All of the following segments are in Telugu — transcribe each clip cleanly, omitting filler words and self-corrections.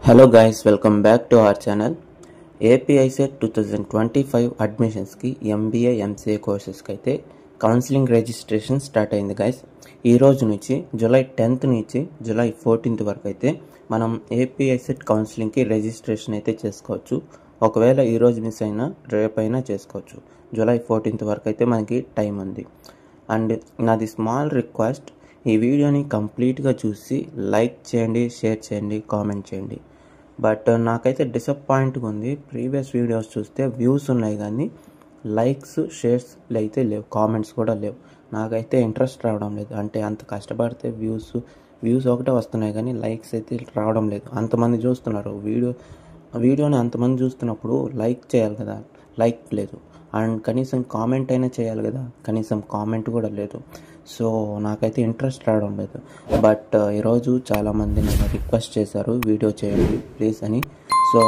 Hello guys, welcome back to our channel. APISET 2025 admissions కి MBA MCA కోర్సెస్ కి అయితే కౌన్సిలింగ్ రిజిస్ట్రేషన్ స్టార్ట్ అయింది గైస్. ఈ రోజు నుంచి జూలై 10th నుంచి జూలై 14th వరకు అయితే మనం APISET కౌన్సిలింగ్ కి రిజిస్ట్రేషన్ అయితే చేసుకోవచ్చు. ఒకవేళ ఈ రోజు మిస్ అయినా రేపైనా చేసుకోవచ్చు. జూలై 14th వరకు అయితే మనకి టైం ఉంది. అండ్ నాది స్మాల్ రిక్వెస్ట్, ఈ వీడియోని కంప్లీట్గా చూసి లైక్ చేయండి, షేర్ చేయండి, కామెంట్ చేయండి. బట్ నాకైతే డిసప్పాయింట్గా ఉంది. ప్రీవియస్ వీడియోస్ చూస్తే వ్యూస్ ఉన్నాయి కానీ లైక్స్ షేర్స్ అయితే లేవు, కామెంట్స్ కూడా లేవు. నాకైతే ఇంట్రెస్ట్ రావడం లేదు. అంటే అంత కష్టపడితే వ్యూస్ ఒకటే వస్తున్నాయి కానీ లైక్స్ అయితే రావడం లేదు. అంతమంది చూస్తున్నారు వీడియోని, అంతమంది చూస్తున్నప్పుడు లైక్ చేయాలి కదా, లైక్ లేదు. అండ్ కనీసం కామెంట్ అయినా చేయాలి కదా, కనీసం కామెంట్ కూడా లేదు. సో నాకైతే ఇంట్రెస్ట్ రావడం లేదు. బట్ ఈరోజు చాలామంది నన్ను రిక్వెస్ట్ చేశారు వీడియో చేయండి ప్లీజ్ అని. సో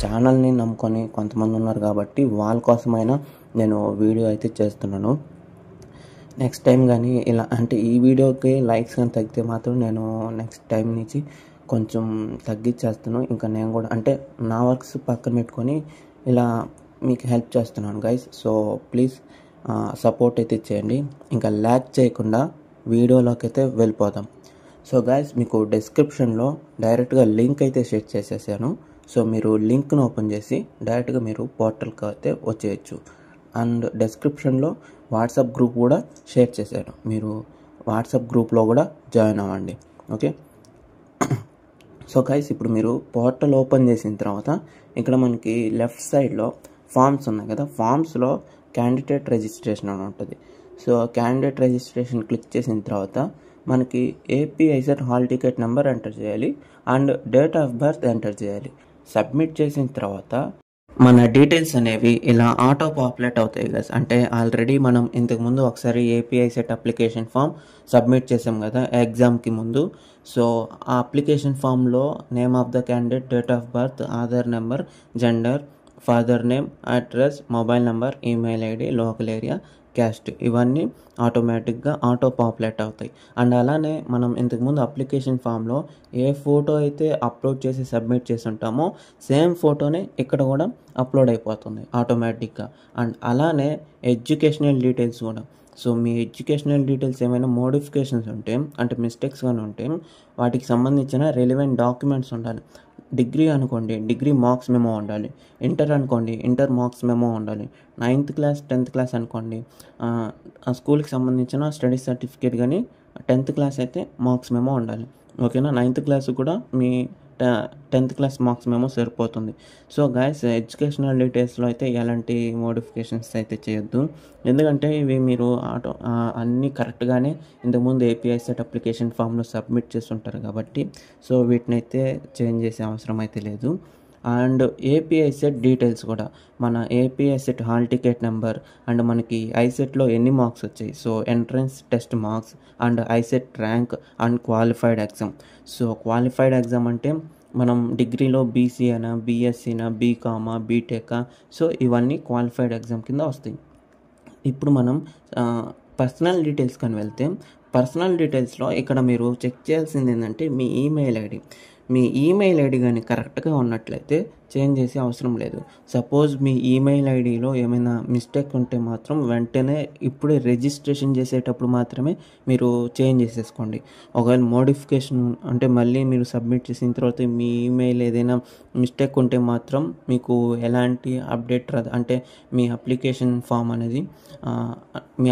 ఛానల్ని నమ్ముకొని కొంతమంది ఉన్నారు కాబట్టి వాళ్ళ కోసమైనా నేను వీడియో అయితే చేస్తున్నాను. నెక్స్ట్ టైం కానీ ఇలా అంటే ఈ వీడియోకి లైక్స్ కానీ తగ్గితే మాత్రం నేను నెక్స్ట్ టైం నుంచి కొంచెం తగ్గించేస్తాను. ఇంకా నేను కూడా అంటే నా వర్క్స్ పక్కన పెట్టుకొని ఇలా మీకు హెల్ప్ చేస్తున్నాను గైస్. సో ప్లీజ్ సపోర్ట్ అయితే చేయండి. ఇంకా ల్యాగ్ చేయకుండా వీడియోలోకి అయితే వెళ్ళిపోదాం. సో గైస్, మీకు డిస్క్రిప్షన్లో డైరెక్ట్గా లింక్ అయితే షేర్ చేసేసాను. సో మీరు లింక్ను ఓపెన్ చేసి డైరెక్ట్గా మీరు పోర్టల్కి అయితే వచ్చేయచ్చు. అండ్ డిస్క్రిప్షన్లో వాట్సాప్ గ్రూప్ కూడా షేర్ చేశాను, మీరు వాట్సాప్ గ్రూప్లో కూడా జాయిన్ అవ్వండి. ఓకే. సో గైస్, ఇప్పుడు మీరు పోర్టల్ ఓపెన్ చేసిన తర్వాత ఇక్కడ మనకి లెఫ్ట్ సైడ్లో ఫామ్స్ ఉన్నాయి కదా, ఫామ్స్లో క్యాండిడేట్ రిజిస్ట్రేషన్ అని ఉంటుంది. సో క్యాండిడేట్ రిజిస్ట్రేషన్ క్లిక్ చేసిన తర్వాత మనకి APISET hall ticket number enter చేయాలి and date of birth enter చేయాలి. సబ్మిట్ చేసిన తర్వాత మన డీటెయిల్స్ అనేవి ఇలా ఆటో పాపులేట్ అవుతాయి కదా. అంటే ఆల్రెడీ మనం ఇంతకుముందు ఒకసారి APISET అప్లికేషన్ ఫామ్ సబ్మిట్ చేసాం కదా ఎగ్జామ్కి ముందు. సో ఆ అప్లికేషన్ ఫామ్లో name of the candidate, date of birth, Aadhaar number, gender, father name, address, mobile number, email ID, local area, caste, ఇవన్నీ ఆటోమేటిక్గా ఆటో పాపులేట్ అవుతాయి. అండ్ అలానే మనం ఇంతకుముందు అప్లికేషన్ ఫామ్లో ఏ ఫోటో అయితే అప్లోడ్ చేసి సబ్మిట్ చేసి ఉంటామో సేమ్ ఫోటోనే ఇక్కడ కూడా అప్లోడ్ అయిపోతుంది ఆటోమేటిక్గా. అండ్ అలానే ఎడ్యుకేషనల్ డీటెయిల్స్ కూడా. సో మీ ఎడ్యుకేషనల్ డీటెయిల్స్ ఏమైనా మోడిఫికేషన్స్ ఉంటే, అంటే మిస్టేక్స్ కానీ ఉంటే వాటికి సంబంధించిన రెలివెంట్ డాక్యుమెంట్స్ ఉండాలి. డిగ్రీ అనుకోండి, డిగ్రీ మార్క్స్ మెమో ఉండాలి. ఇంటర్ అనుకోండి, ఇంటర్ మార్క్స్ మెమో ఉండాలి. 9th క్లాస్ 10th క్లాస్ అనుకోండి, ఆ స్కూల్కి సంబంధించిన స్టడీ సర్టిఫికేట్ కానీ, 10th క్లాస్ అయితే మార్క్స్ మెమో ఉండాలి. ఓకేనా. 9th క్లాస్ కూడా మీ 10th క్లాస్ మార్క్స్ మెమో సరిపోతుంది. సో గైస్, ఎడ్యుకేషనల్ డీటెయిల్స్లో అయితే ఎలాంటి మోడిఫికేషన్స్ అయితే చేయొద్దు. ఎందుకంటే ఇవి మీరు అన్నీ కరెక్ట్గానే ఇంతకుముందు APISET అప్లికేషన్ ఫామ్లో సబ్మిట్ చేస్తుంటారు కాబట్టి సో వీటిని అయితే చేంజ్ చేసే అవసరం అయితే లేదు. అండ్ APISET డీటెయిల్స్ కూడా, మన APISET hall ticket number and మనకి ఐసెట్లో ఎన్ని మార్క్స్ వచ్చాయి, so entrance test marks and ICET rank and qualified exam. So qualified exam అంటే మనం డిగ్రీలో BC అయినా, BSc అయినా, BCom, BTech, సో ఇవన్నీ క్వాలిఫైడ్ ఎగ్జామ్ కింద వస్తాయి. ఇప్పుడు మనం పర్సనల్ డీటెయిల్స్ కానీ వెళ్తే, పర్సనల్ డీటెయిల్స్లో ఇక్కడ మీరు చెక్ చేయాల్సింది ఏంటంటే మీ ఈమెయిల్ ఐడి కానీ కరెక్ట్గా ఉన్నట్లయితే చేంజ్ చేసే అవసరం లేదు. సపోజ్ మీ ఈమెయిల్ ఐడిలో ఏమైనా మిస్టేక్ ఉంటే మాత్రం వెంటనే ఇప్పుడే రిజిస్ట్రేషన్ చేసేటప్పుడు మాత్రమే మీరు చేంజ్ చేసేసుకోండి. ఒకవేళ మోడిఫికేషన్ అంటే మళ్ళీ మీరు సబ్మిట్ చేసిన తర్వాత మీ ఈమెయిల్ ఏదైనా మిస్టేక్ ఉంటే మాత్రం మీకు ఎలాంటి అప్డేట్ రాదు. అంటే మీ అప్లికేషన్ ఫామ్ అనేది మీ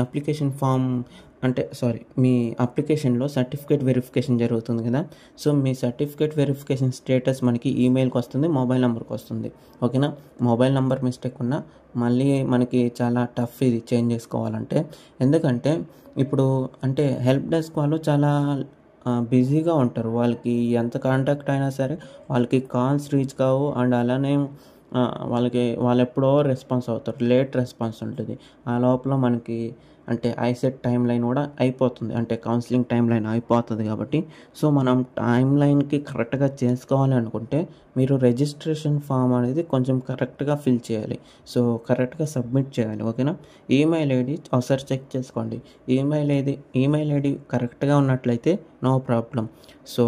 అప్లికేషన్లో సర్టిఫికేట్ వెరిఫికేషన్ జరుగుతుంది కదా. సో మీ సర్టిఫికేట్ వెరిఫికేషన్ స్టేటస్ మనకి ఈమెయిల్కి వస్తుంది, మొబైల్ నెంబర్కి వస్తుంది. ఓకేనా. మొబైల్ నెంబర్ మిస్టేక్ ఉన్నా మళ్ళీ మనకి చాలా టఫ్ ఇది చేంజ్ చేసుకోవాలంటే. ఎందుకంటే ఇప్పుడు అంటే హెల్ప్ డెస్క్ వాళ్ళు చాలా బిజీగా ఉంటారు. వాళ్ళకి ఎంత కాంటాక్ట్ అయినా సరే వాళ్ళకి కాల్స్ రీచ్ కావు. అండ్ అలానే వాళ్ళు ఎప్పుడో రెస్పాన్స్ అవుతారు, లేట్ రెస్పాన్స్ ఉంటుంది. ఆ లోపల మనకి అంటే ఐసెట్ టైం లైన్ కూడా అయిపోతుంది, అంటే కౌన్సిలింగ్ టైం లైన్ అయిపోతుంది కాబట్టి సో మనం టైం లైన్కి కరెక్ట్గా చేసుకోవాలి అనుకుంటే మీరు రిజిస్ట్రేషన్ ఫామ్ అనేది కొంచెం కరెక్ట్గా ఫిల్ చేయాలి. సో కరెక్ట్గా సబ్మిట్ చేయాలి. ఓకేనా. ఈమెయిల్ ఐడి ఒకసారి చెక్ చేసుకోండి. ఈమెయిల్ ఐడి కరెక్ట్గా ఉన్నట్లయితే నో ప్రాబ్లం. సో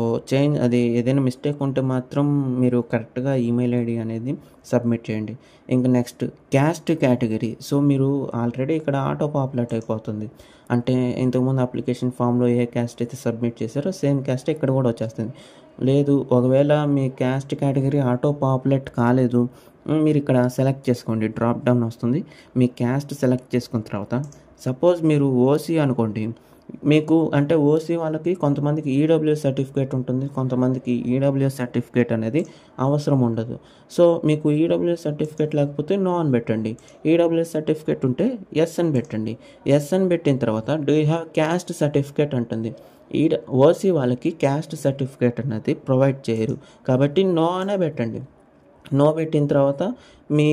అది ఏదైనా మిస్టేక్ ఉంటే మాత్రం మీరు కరెక్ట్గా ఈమెయిల్ ఐడి అనేది సబ్మిట్ చేయండి. ఇంకా నెక్స్ట్ క్యాస్ట్ కేటగిరీ. సో మీరు ఆల్రెడీ ఇక్కడ ఆటో పాపులేట్ అయిపోతుంది. అంటే ఇంతకుముందు అప్లికేషన్ ఫామ్లో ఏ క్యాస్ట్ అయితే సబ్మిట్ చేశారో సేమ్ క్యాస్ట్ ఇక్కడ కూడా వచ్చేస్తుంది. లేదు, ఒకవేళ మీ క్యాస్ట్ కేటగిరీ ఆటో పాపులేట్ కాలేదు, మీరు ఇక్కడ సెలెక్ట్ చేసుకోండి. డ్రాప్ డౌన్ వస్తుంది. మీ క్యాస్ట్ సెలెక్ట్ చేసుకున్న తర్వాత సపోజ్ మీరు ఓసీ అనుకోండి. మీకు అంటే ఓసీ వాళ్ళకి కొంతమందికి ఈడబ్ల్యూఎస్ సర్టిఫికేట్ ఉంటుంది, కొంతమందికి ఈడబ్ల్యూఎస్ సర్టిఫికేట్ అనేది అవసరం ఉండదు. సో మీకు ఈడబ్ల్యూఎస్ సర్టిఫికేట్ లేకపోతే నో అని పెట్టండి. ఈడబ్ల్యూఎస్ సర్టిఫికేట్ ఉంటే ఎస్ అని పెట్టండి. ఎస్ అని పెట్టిన తర్వాత do you have caste certificate అంటుంది. ఓసీ వాళ్ళకి క్యాస్ట్ సర్టిఫికేట్ అనేది ప్రొవైడ్ చేయరు కాబట్టి నో అనే పెట్టండి. నో పెట్టిన తర్వాత మీ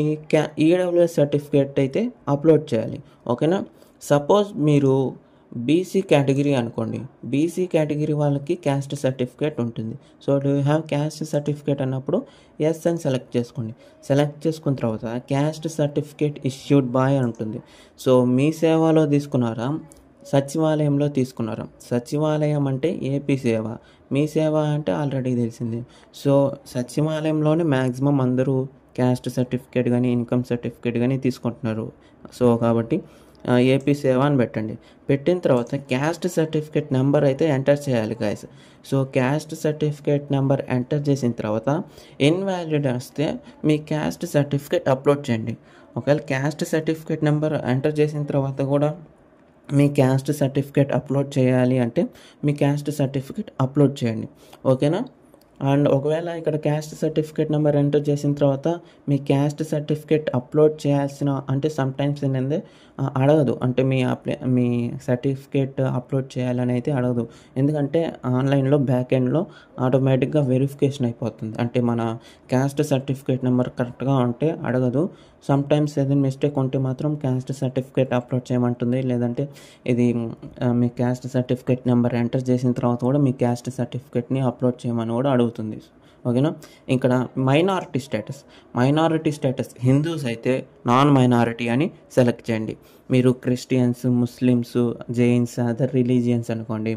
ఈడబ్ల్యూఎస్ సర్టిఫికేట్ అయితే అప్లోడ్ చేయాలి. ఓకేనా. సపోజ్ మీరు బీసీ కేటగిరీ అనుకోండి. బీసీ కేటగిరీ వాళ్ళకి క్యాస్ట్ సర్టిఫికేట్ ఉంటుంది. So do you have caste certificate అన్నప్పుడు ఎస్ అని సెలెక్ట్ చేసుకోండి. సెలెక్ట్ చేసుకున్న తర్వాత క్యాస్ట్ సర్టిఫికేట్ ఇష్యూడ్ బై అని ఉంటుంది. సో మీ సేవలో తీసుకున్నారా, సచివాలయంలో తీసుకున్నారా? సచివాలయం అంటే ఏపీ సేవ, మీ సేవ అంటే ఆల్రెడీ తెలిసింది. సో సచివాలయంలోనే మ్యాక్సిమం అందరూ క్యాస్ట్ సర్టిఫికేట్ కానీ ఇన్కమ్ సర్టిఫికేట్ కానీ తీసుకుంటున్నారు. సో కాబట్టి ఏపీ సేవ అని పెట్టండి. పెట్టిన తర్వాత క్యాస్ట్ సర్టిఫికేట్ నెంబర్ అయితే ఎంటర్ చేయాలి guys. So caste certificate number enter చేసిన తర్వాత ఇన్వాలిడ్ వస్తే మీ క్యాస్ట్ సర్టిఫికేట్ అప్లోడ్ చేయండి. ఒకవేళ క్యాస్ట్ సర్టిఫికేట్ నెంబర్ ఎంటర్ చేసిన తర్వాత కూడా మీ క్యాస్ట్ సర్టిఫికేట్ అప్లోడ్ చేయాలి అంటే మీ క్యాస్ట్ సర్టిఫికేట్ అప్లోడ్ చేయండి. ఓకేనా. అండ్ ఒకవేళ ఇక్కడ క్యాస్ట్ సర్టిఫికేట్ నెంబర్ ఎంటర్ చేసిన తర్వాత మీ క్యాస్ట్ సర్టిఫికేట్ అప్లోడ్ చేయాల్సిన అంటే సమ్టైమ్స్ ఏంటంటే అడగదు. అంటే మీ సర్టిఫికేట్ అప్లోడ్ చేయాలని అయితే అడగదు. ఎందుకంటే ఆన్లైన్లో బ్యాక్ ఎండ్లో ఆటోమేటిక్గా వెరిఫికేషన్ అయిపోతుంది. అంటే మన క్యాస్ట్ సర్టిఫికేట్ నెంబర్ కరెక్ట్గా ఉంటే అడగదు. సమ్టైమ్స్ ఏదైనా మిస్టేక్ ఉంటే మాత్రం క్యాస్ట్ సర్టిఫికేట్ అప్లోడ్ చేయమంటుంది. లేదంటే ఇది మీ క్యాస్ట్ సర్టిఫికేట్ నెంబర్ ఎంటర్ చేసిన తర్వాత కూడా మీ క్యాస్ట్ సర్టిఫికేట్ని అప్లోడ్ చేయమని కూడా అడుగుతుంది. ఓకేనా. ఇక్కడ మైనారిటీ స్టేటస్ హిందూస్ అయితే నాన్ మైనారిటీ అని సెలెక్ట్ చేయండి. మీరు Christians, Muslims, Jains, other religions అనుకోండి,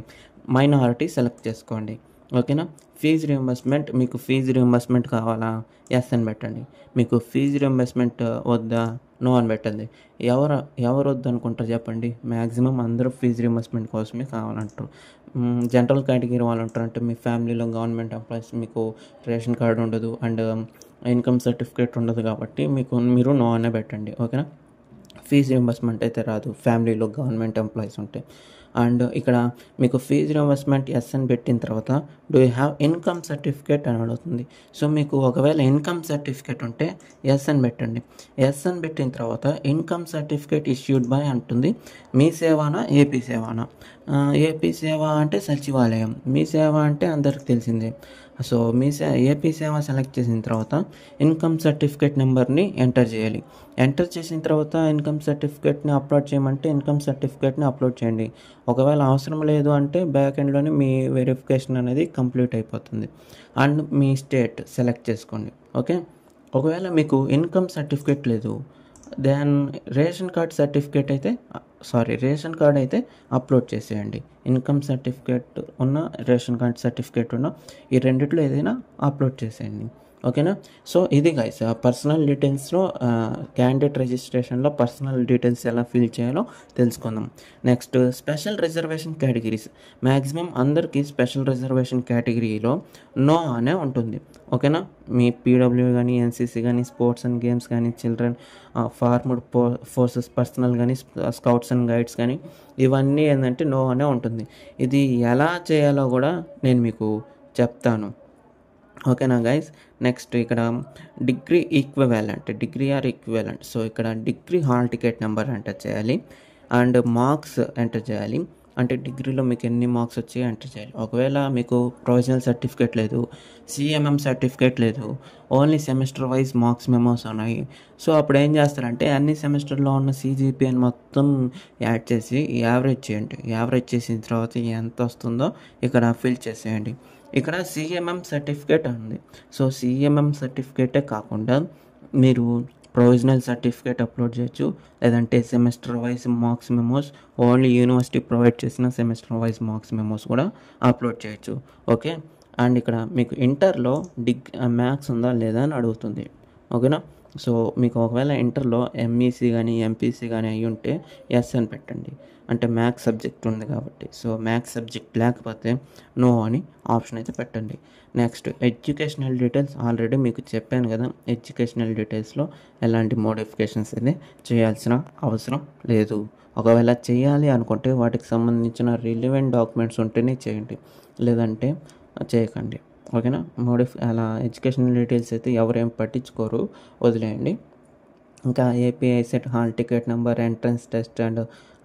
మైనారిటీ సెలెక్ట్ చేసుకోండి. ఓకేనా. మీకు ఫీజు రియంబర్స్మెంట్ కావాలా, ఎస్ అని పెట్టండి. మీకు ఫీజు రియంబర్స్మెంట్ వద్దా, నో అని పెట్టండి. ఎవరు వద్దు అనుకుంటారు చెప్పండి? మ్యాక్సిమం అందరూ ఫీజు రియంబర్స్మెంట్ కోసమే కావాలంటారు. జనరల్ కేటగిరీ వాళ్ళు ఉంటారు. అంటే మీ ఫ్యామిలీలో గవర్నమెంట్ ఎంప్లాయీస్, మీకు రేషన్ కార్డు ఉండదు అండ్ ఇన్కమ్ సర్టిఫికేట్ ఉండదు కాబట్టి మీరు నో అనే పెట్టండి. ఓకేనా. ఫీజు రియంబర్స్మెంట్ అయితే రాదు ఫ్యామిలీలో గవర్నమెంట్ ఎంప్లాయీస్ ఉంటే. అండ్ ఇక్కడ మీకు ఫీజు రియంబర్స్మెంట్ ఎస్ అని పెట్టిన తర్వాత do you have income certificate అని అడుగుతుంది. సో మీకు ఒకవేళ ఇన్కమ్ సర్టిఫికేట్ ఉంటే ఎస్ అని పెట్టండి. ఎస్ అని పెట్టిన తర్వాత ఇన్కమ్ సర్టిఫికేట్ ఇష్యూడ్ బై అంటుంది. మీ సేవానా, ఏపీ సేవానా? ఏపీ సేవ అంటే సచివాలయం, మీ సేవ అంటే అందరికి తెలిసిందే. సో ఏపీ సేవ సెలెక్ట్ చేసిన తర్వాత ఇన్కమ్ సర్టిఫికేట్ నెంబర్ని ఎంటర్ చేయాలి. ఎంటర్ చేసిన తర్వాత ఇన్కమ్ సర్టిఫికేట్ని అప్లోడ్ చేయమంటే ఇన్కమ్ సర్టిఫికేట్ని అప్లోడ్ చేయండి. ఒకవేళ అవసరం లేదు అంటే బ్యాక్ ఎండ్లోనే మీ వెరిఫికేషన్ అనేది కంప్లీట్ అయిపోతుంది. అండ్ మీ స్టేట్ సెలెక్ట్ చేసుకోండి. ఓకే. ఒకవేళ మీకు ఇన్కమ్ సర్టిఫికేట్ లేదు, దెన్ రేషన్ కార్డ్ అయితే అప్లోడ్ చేసేయండి. ఇన్కమ్ సర్టిఫికేట్ ఉన్న, రేషన్ కార్డ్ సర్టిఫికేట్ ఉన్న, ఈ రెండిట్లో ఏదైనా అప్లోడ్ చేసేయండి. ఓకేనా. సో ఇది గైస్ పర్సనల్ డీటెయిల్స్లో క్యాండిడేట్ రిజిస్ట్రేషన్లో పర్సనల్ డీటెయిల్స్ ఎలా ఫిల్ చేయాలో తెలుసుకుందాం. Next special reservation categories. Maximum అందరికీ స్పెషల్ రిజర్వేషన్ కేటగిరీలో నో అనే ఉంటుంది. ఓకేనా. మీ పీడబ్ల్యూ కానీ, ఎన్సీసీ కానీ, స్పోర్ట్స్ అండ్ గేమ్స్ కానీ, చిల్డ్రన్, ఫార్మడ్ ఫోర్సెస్ పర్సనల్ కానీ, స్కౌట్స్ అండ్ గైడ్స్ కానీ, ఇవన్నీ ఏంటంటే నో అనే ఉంటుంది. ఇది ఎలా చేయాలో కూడా నేను మీకు చెప్తాను. ఓకేనా గైస్. నెక్స్ట్ ఇక్కడ డిగ్రీ ఆర్ ఈక్వివాలెంట్. సో ఇక్కడ degree hall ticket number enter చేయాలి అండ్ మార్క్స్ ఎంటర్ చేయాలి. అంటే డిగ్రీలో మీకు ఎన్ని మార్క్స్ వచ్చాయో ఎంటర్ చేయాలి. ఒకవేళ మీకు ప్రొవిజనల్ సర్టిఫికేట్ లేదు, సిఎంఎం సర్టిఫికేట్ లేదు, only semester wise marks memos ఉన్నాయి. సో అప్పుడు ఏం చేస్తారంటే అన్ని సెమిస్టర్లో ఉన్న సిజిపిఎన్ మొత్తం యాడ్ చేసి యావరేజ్ చేయండి. యావరేజ్ చేసిన తర్వాత ఎంత వస్తుందో ఇక్కడ ఫిల్ చేసేయండి. ఇక్కడ సిఎంఎం సర్టిఫికేట్ ఉంది. సో సిఎంఎం సర్టిఫికేటే కాకుండా మీరు ప్రొవిజనల్ సర్టిఫికేట్ అప్లోడ్ చేయొచ్చు, లేదంటే semester wise marks memos, only university provide చేసిన సెమిస్టర్ వైజ్ మార్క్స్ మెమోస్ కూడా అప్లోడ్ చేయొచ్చు. ఓకే, అండ్ ఇక్కడ మీకు ఇంటర్లో మ్యాథ్స్ ఉందా లేదా అని అడుగుతుంది. ఓకేనా, సో మీకు ఒకవేళ ఇంటర్లో ఎంఈసీ కానీ ఎంపీసీ కానీ అయ్యి ఉంటే ఎస్ అని పెట్టండి, అంటే మ్యాథ్స్ సబ్జెక్ట్ ఉంది కాబట్టి. సో మ్యాథ్స్ సబ్జెక్ట్ లేకపోతే నో అని ఆప్షన్ అయితే పెట్టండి. నెక్స్ట్ ఎడ్యుకేషనల్ డీటెయిల్స్, ఆల్రెడీ మీకు చెప్పాను కదా, ఎడ్యుకేషనల్ డీటెయిల్స్లో ఎలాంటి మోడిఫికేషన్స్ అయితే చేయాల్సిన అవసరం లేదు. ఒకవేళ చేయాలి అనుకుంటే వాటికి సంబంధించిన రిలివెంట్ డాక్యుమెంట్స్ ఉంటేనే చేయండి, లేదంటే చేయకండి. ఓకేనా, అలా ఎడ్యుకేషనల్ డీటెయిల్స్ అయితే ఎవరేం పట్టించుకోరు, వదిలేయండి. ఇంకా AP ICET hall ticket number, entrance test and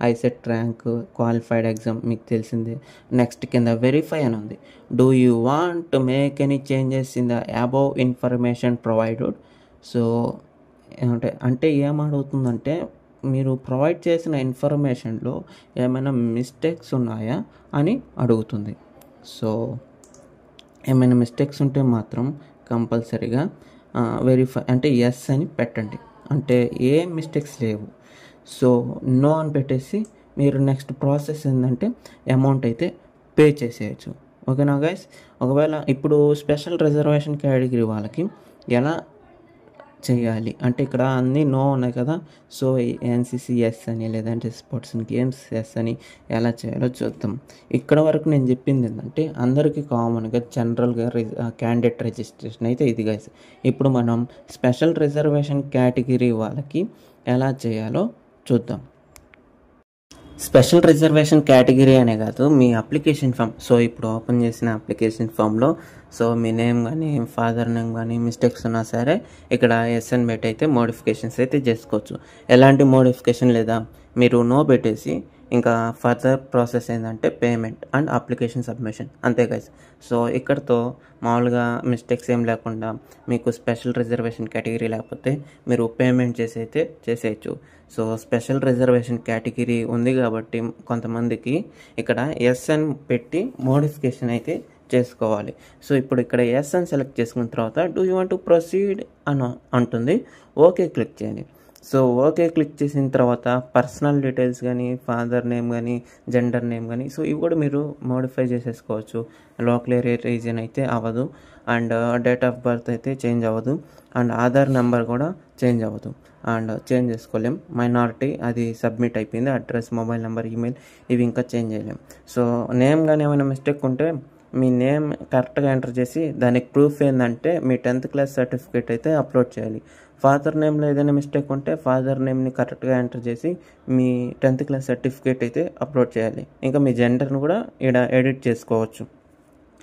ICET rank, qualified exam మీకు తెలిసిందే. నెక్స్ట్ కింద వెరిఫై అని ఉంది. Do you want to make any changes in the above information provided? So అంటే ఏమడుగుతుందంటే మీరు ప్రొవైడ్ చేసిన ఇన్ఫర్మేషన్లో ఏమైనా మిస్టేక్స్ ఉన్నాయా అని అడుగుతుంది. సో ఏమైనా మిస్టేక్స్ ఉంటే మాత్రం కంపల్సరీగా వెరిఫై అంటే ఎస్ అని పెట్టండి, అంటే ఏ మిస్టేక్స్ లేవు. సో నో అని పెట్టేసి మీరు నెక్స్ట్ ప్రాసెస్ ఏంటంటే అమౌంట్ అయితే పే చేసేయచ్చు. ఓకేనా గైస్, ఒకవేళ ఇప్పుడు స్పెషల్ రిజర్వేషన్ కేటగిరీ వాళ్ళకి ఎలా చేయాలి అంటే ఇక్కడ అన్నీ నో ఉన్నాయి కదా, సో ఎన్సీసీ ఎస్ అని, లేదంటే స్పోర్ట్స్ అండ్ గేమ్స్ ఎస్ అని ఎలా చేయాలో చూద్దాం. ఇక్కడ వరకు నేను చెప్పింది ఏంటంటే అందరికీ కామన్గా జనరల్గా క్యాండిడేట్ రిజిస్ట్రేషన్ అయితే ఇది గైస్. ఇప్పుడు మనం స్పెషల్ రిజర్వేషన్ కేటగిరీ వాళ్ళకి ఎలా చేయాలో చూద్దాం. స్పెషల్ రిజర్వేషన్ కేటగిరీ అనే కాదు, మీ అప్లికేషన్ ఫామ్. సో ఇప్పుడు ఓపెన్ చేసిన అప్లికేషన్ ఫామ్లో సో మీ నేమ్ కానీ ఫాదర్ నేమ్ కానీ మిస్టేక్స్ ఉన్నా సరే ఇక్కడ ఎస్ఎన్ పెట్టి అయితే మోడిఫికేషన్స్ అయితే చేసుకోవచ్చు. ఎలాంటి మోడిఫికేషన్ లేదా, మీరు నో పెట్టేసి ఇంకా ఫర్దర్ ప్రాసెస్ ఏంటంటే పేమెంట్ అండ్ అప్లికేషన్ సబ్మిషన్, అంతే గైస్. సో ఇక్కడతో మామూలుగా మిస్టేక్స్ ఏం లేకుండా మీకు స్పెషల్ రిజర్వేషన్ కేటగిరీ లేకపోతే మీరు పేమెంట్ చేసి అయితే చేసేయచ్చు. సో స్పెషల్ రిజర్వేషన్ కేటగిరీ ఉంది కాబట్టి కొంతమందికి ఇక్కడ ఎస్ఎన్ పెట్టి మోడిఫికేషన్ అయితే చేసుకోవాలి. సో ఇప్పుడు ఇక్కడ ఎస్ఎన్ సెలెక్ట్ చేసుకున్న తర్వాత do you want to proceed అని అంటుంది, ఓకే క్లిక్ చేయండి. సో ఓకే క్లిక్ చేసిన తర్వాత పర్సనల్ డీటెయిల్స్ కానీ ఫాదర్ నేమ్ కానీ జెండర్ నేమ్ కానీ సో ఇవి కూడా మీరు మోడిఫై చేసేసుకోవచ్చు. లోకల్ ఏరియా రీజన్ అయితే అవ్వదు, అండ్ డేట్ ఆఫ్ బర్త్ అయితే చేంజ్ అవ్వదు, అండ్ ఆధార్ నెంబర్ కూడా చేంజ్ అవ్వదు, అండ్ చేంజ్ చేసుకోలేం. మైనారిటీ అది సబ్మిట్ అయిపోయింది, అడ్రస్ మొబైల్ నెంబర్ ఈమెయిల్ ఇవి ఇంకా చేంజ్ చేయలేం. సో నేమ్ కానీ ఏమైనా మిస్టేక్ ఉంటే మీ నేమ్ కరెక్ట్గా ఎంటర్ చేసి దానికి ప్రూఫ్ ఏంటంటే మీ 10th క్లాస్ సర్టిఫికేట్ అయితే అప్లోడ్ చేయాలి. ఫాదర్ నేమ్లో ఏదైనా మిస్టేక్ ఉంటే ఫాదర్ నేమ్ని కరెక్ట్గా ఎంటర్ చేసి మీ 10th క్లాస్ సర్టిఫికేట్ అయితే అప్లోడ్ చేయాలి. ఇంకా మీ జెండర్ని కూడా ఇక్కడ ఎడిట్ చేసుకోవచ్చు.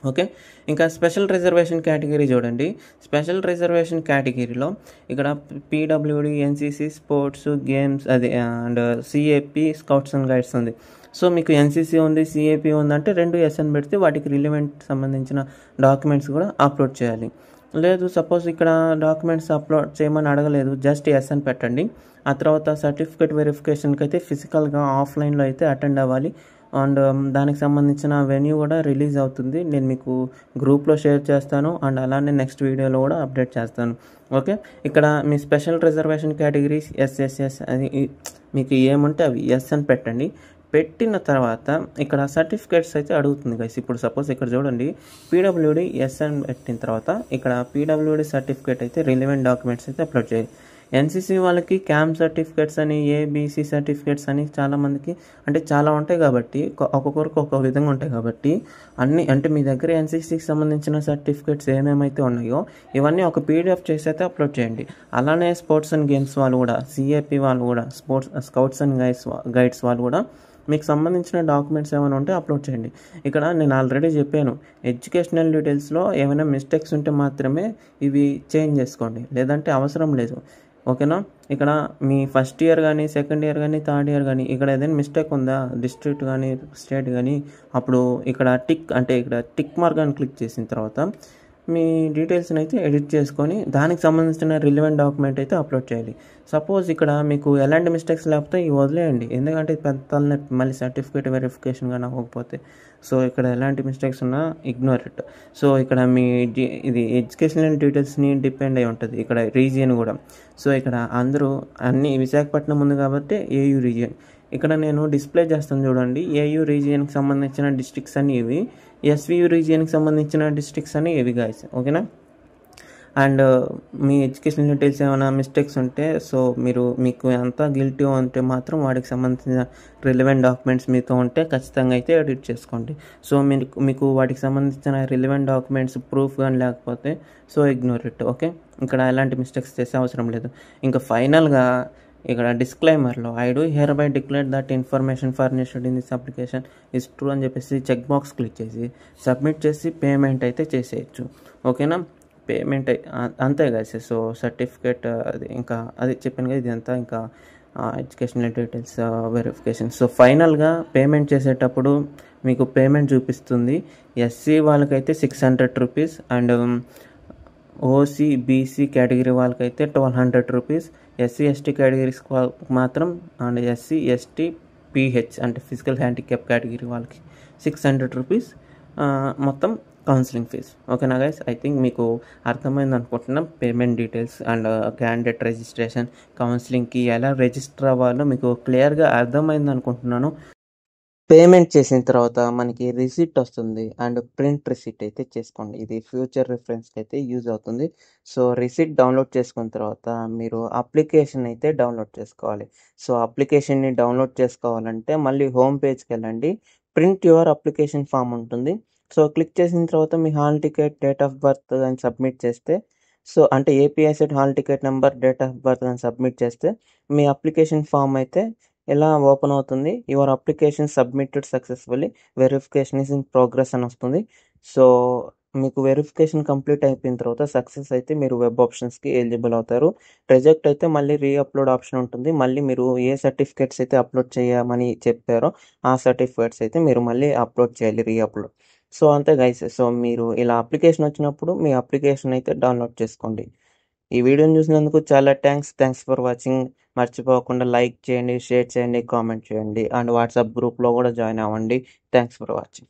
ఓకే, ఇంకా స్పెషల్ రిజర్వేషన్ కేటగిరీ చూడండి. స్పెషల్ రిజర్వేషన్ కేటగిరీలో ఇక్కడ పీడబ్ల్యూడి, ఎన్సీసీ, స్పోర్ట్స్, గేమ్స్ అది and CAP, scouts and guides ఉంది. సో మీకు ఎన్సీసీ ఉంది, సిఏపి ఉంది అంటే 2 ఎస్ఎన్ పెడితే వాటికి రిలివెంట్ సంబంధించిన డాక్యుమెంట్స్ కూడా అప్లోడ్ చేయాలి. లేదు సపోజ్ ఇక్కడ డాక్యుమెంట్స్ అప్లోడ్ చేయమని అడగలేదు, జస్ట్ ఎస్ఎన్ పెట్టండి. ఆ తర్వాత సర్టిఫికేట్ వెరిఫికేషన్కి అయితే ఫిజికల్గా ఆఫ్లైన్లో అయితే అటెండ్ అవ్వాలి. అండ్ దానికి సంబంధించిన వెన్యూ కూడా రిలీజ్ అవుతుంది, నేను మీకు గ్రూప్లో షేర్ చేస్తాను, అండ్ అలానే నెక్స్ట్ వీడియోలో కూడా అప్డేట్ చేస్తాను. ఓకే, ఇక్కడ మీ స్పెషల్ రిజర్వేషన్ కేటగిరీస్ ఎస్ఎస్ఎస్ అది మీకు ఏముంటే అవి ఎస్ అని పెట్టండి. పెట్టిన తర్వాత ఇక్కడ సర్టిఫికేట్స్ అయితే అడుగుతుంది గైస్. ఇప్పుడు సపోజ్ ఇక్కడ చూడండి పీడబ్ల్యూడి ఎస్ఎన్ పెట్టిన తర్వాత ఇక్కడ పీడబ్ల్యూడి సర్టిఫికేట్ అయితే రిలివెంట్ డాక్యుమెంట్స్ అయితే అప్లోడ్ చేయాలి. ఎన్సీసీ వాళ్ళకి క్యాంప్ సర్టిఫికేట్స్ అని, ఏబీసీ సర్టిఫికేట్స్ అని చాలామందికి అంటే చాలా ఉంటాయి కాబట్టి ఒక్కొక్కరికి ఒక్కొక్క విధంగా ఉంటాయి కాబట్టి అన్నీ అంటే మీ దగ్గర ఎన్సీసీకి సంబంధించిన సర్టిఫికేట్స్ ఏమేమైతే ఉన్నాయో ఇవన్నీ ఒక పీడిఎఫ్ చేసి అయితే అప్లోడ్ చేయండి. అలానే స్పోర్ట్స్ అండ్ గేమ్స్ వాళ్ళు కూడా, సిఏపి వాళ్ళు కూడా, స్కౌట్స్ అండ్ గైడ్స్ వాళ్ళు కూడా మీకు సంబంధించిన డాక్యుమెంట్స్ ఏమైనా ఉంటే అప్లోడ్ చేయండి. ఇక్కడ నేను ఆల్రెడీ చెప్పాను, ఎడ్యుకేషనల్ డీటెయిల్స్లో ఏమైనా మిస్టేక్స్ ఉంటే మాత్రమే ఇవి చేంజ్ చేసుకోండి, లేదంటే అవసరం లేదు. ఓకేనా, ఇక్కడ మీ ఫస్ట్ ఇయర్ కానీ సెకండ్ ఇయర్ కానీ థర్డ్ ఇయర్ కానీ ఇక్కడ ఏదైనా మిస్టేక్ ఉందా డిస్ట్రిక్ట్ కానీ స్టేట్ కానీ అప్పుడు ఇక్కడ టిక్ మార్క్ అని క్లిక్ చేసిన తర్వాత మీ డీటెయిల్స్ని అయితే ఎడిట్ చేసుకొని దానికి సంబంధించిన రిలవెంట్ డాక్యుమెంట్ అయితే అప్లోడ్ చేయాలి. సపోజ్ ఇక్కడ మీకు ఎలాంటి మిస్టేక్స్ లేకపోతే ఇవి వదిలేయండి, ఎందుకంటే ఇది పెద్ద తలనొప్పి మళ్ళీ సర్టిఫికేట్ వెరిఫికేషన్ కానీ అవ్వకపోతే. సో ఇక్కడ ఎలాంటి మిస్టేక్స్ ఉన్నా ఇగ్నోర్ ఇట్. సో ఇక్కడ మీ ఇది ఎడ్యుకేషనల్ డీటెయిల్స్ని డిపెండ్ అయి ఉంటుంది, ఇక్కడ రీజియన్ కూడా. సో ఇక్కడ అందరూ అన్ని విశాఖపట్నం ఉంది కాబట్టి ఏయూ రీజియన్. ఇక్కడ నేను డిస్ప్లే చేస్తాను చూడండి, ఏయూ రీజియన్కి సంబంధించిన డిస్ట్రిక్ట్స్ అని ఇవి, ఎస్వియు రీజియన్కి సంబంధించిన డిస్ట్రిక్ట్స్ అని ఇవి గాయస్, ఓకేనా. అండ్ మీ ఎడ్యుకేషన్ డీటెయిల్స్ ఏమైనా మిస్టేక్స్ ఉంటే, సో మీకు ఎంత గిల్టీ ఉంటే మాత్రం వాటికి సంబంధించిన రిలవెంట్ డాక్యుమెంట్స్ మీతో ఉంటే ఖచ్చితంగా అయితే ఎడిట్ చేసుకోండి. సో మీకు వాటికి సంబంధించిన రిలవెంట్ డాక్యుమెంట్స్ ప్రూఫ్ కానీ లేకపోతే సో ఇగ్నోర్ ఇట్, ఓకే. ఇక్కడ ఎలాంటి మిస్టేక్స్ చేసే అవసరం లేదు. ఇంకా ఫైనల్గా ఇక్కడ డిస్క్లైమర్లో I do hereby declare that information furnished in this application is true అని చెప్పేసి చెక్ బాక్స్ క్లిక్ చేసి సబ్మిట్ చేసి పేమెంట్ అయితే చేసేయచ్చు, ఓకేనా. పేమెంట్ అంతే కదా. సో సర్టిఫికేట్ అది ఇంకా అది చెప్పాను కదా, ఇది అంతా ఇంకా ఎడ్యుకేషనల్ డీటెయిల్స్ వెరిఫికేషన్. సో ఫైనల్గా పేమెంట్ చేసేటప్పుడు మీకు పేమెంట్ చూపిస్తుంది. ఎస్సీ వాళ్ళకైతే 600 rupees and OC BC category వాళ్ళకైతే 1200 రూపీస్, ఎస్సీ ఎస్టీ కేటగిరీస్ మాత్రం అండ్ ఎస్సీ ఎస్టీ పిహెచ్ అంటే ఫిజికల్ హ్యాండిక్యాప్ కేటగిరీ వాళ్ళకి 600 రూపీస్ మొత్తం కౌన్సిలింగ్ ఫీజ్, ఓకేనా గైస్. ఐ థింక్ మీకు అర్థమైంది అనుకుంటున్నాం. Payment details and candidate registration, కౌన్సిలింగ్కి ఎలా రిజిస్టర్ అవ్వాలో మీకు క్లియర్గా అర్థమైంది అనుకుంటున్నాను. పేమెంట్ చేసిన తర్వాత మనకి రిసిప్ట్ వస్తుంది అండ్ ప్రింట్ రిసిప్ట్ అయితే చేసుకోండి, ఇది ఫ్యూచర్ రిఫరెన్స్కి అయితే యూజ్ అవుతుంది. సో రిసిప్ట్ డౌన్లోడ్ చేసుకున్న తర్వాత మీరు అప్లికేషన్ అయితే డౌన్లోడ్ చేసుకోవాలి. సో అప్లికేషన్ని డౌన్లోడ్ చేసుకోవాలంటే మళ్ళీ హోమ్ పేజ్కి వెళ్ళండి, ప్రింట్ యువర్ అప్లికేషన్ ఫామ్ ఉంటుంది. సో క్లిక్ చేసిన తర్వాత మీ hall ticket, date of birth అని సబ్మిట్ చేస్తే, సో అంటే APICET hall ticket number, date of birth అని సబ్మిట్ చేస్తే మీ అప్లికేషన్ ఫామ్ అయితే ఎలా ఓపెన్ అవుతుంది. Your application submitted successfully, verification is in progress అని వస్తుంది. సో మీకు వెరిఫికేషన్ కంప్లీట్ అయిపోయిన తర్వాత సక్సెస్ అయితే మీరు వెబ్ ఆప్షన్స్కి ఎలిజిబుల్ అవుతారు. రిజెక్ట్ అయితే మళ్ళీ రీఅప్లోడ్ ఆప్షన్ ఉంటుంది. మళ్ళీ మీరు ఏ సర్టిఫికేట్స్ అయితే అప్లోడ్ చేయమని చెప్పారో ఆ సర్టిఫికేట్స్ అయితే మీరు మళ్ళీ అప్లోడ్ చేయాలి, రీఅప్లోడ్. సో అంతే గైస్. సో మీరు ఇలా అప్లికేషన్ వచ్చినప్పుడు మీ అప్లికేషన్ అయితే డౌన్లోడ్ చేసుకోండి. ఈ వీడియోని చూసినందుకు చాలా థ్యాంక్స్ ఫర్ వాచింగ్. మర్చిపోకుండా లైక్ చేయండి, షేర్ చేయండి, కామెంట్ చేయండి అండ్ వాట్సాప్ గ్రూప్లో కూడా జాయిన్ అవ్వండి. Thanks for watching.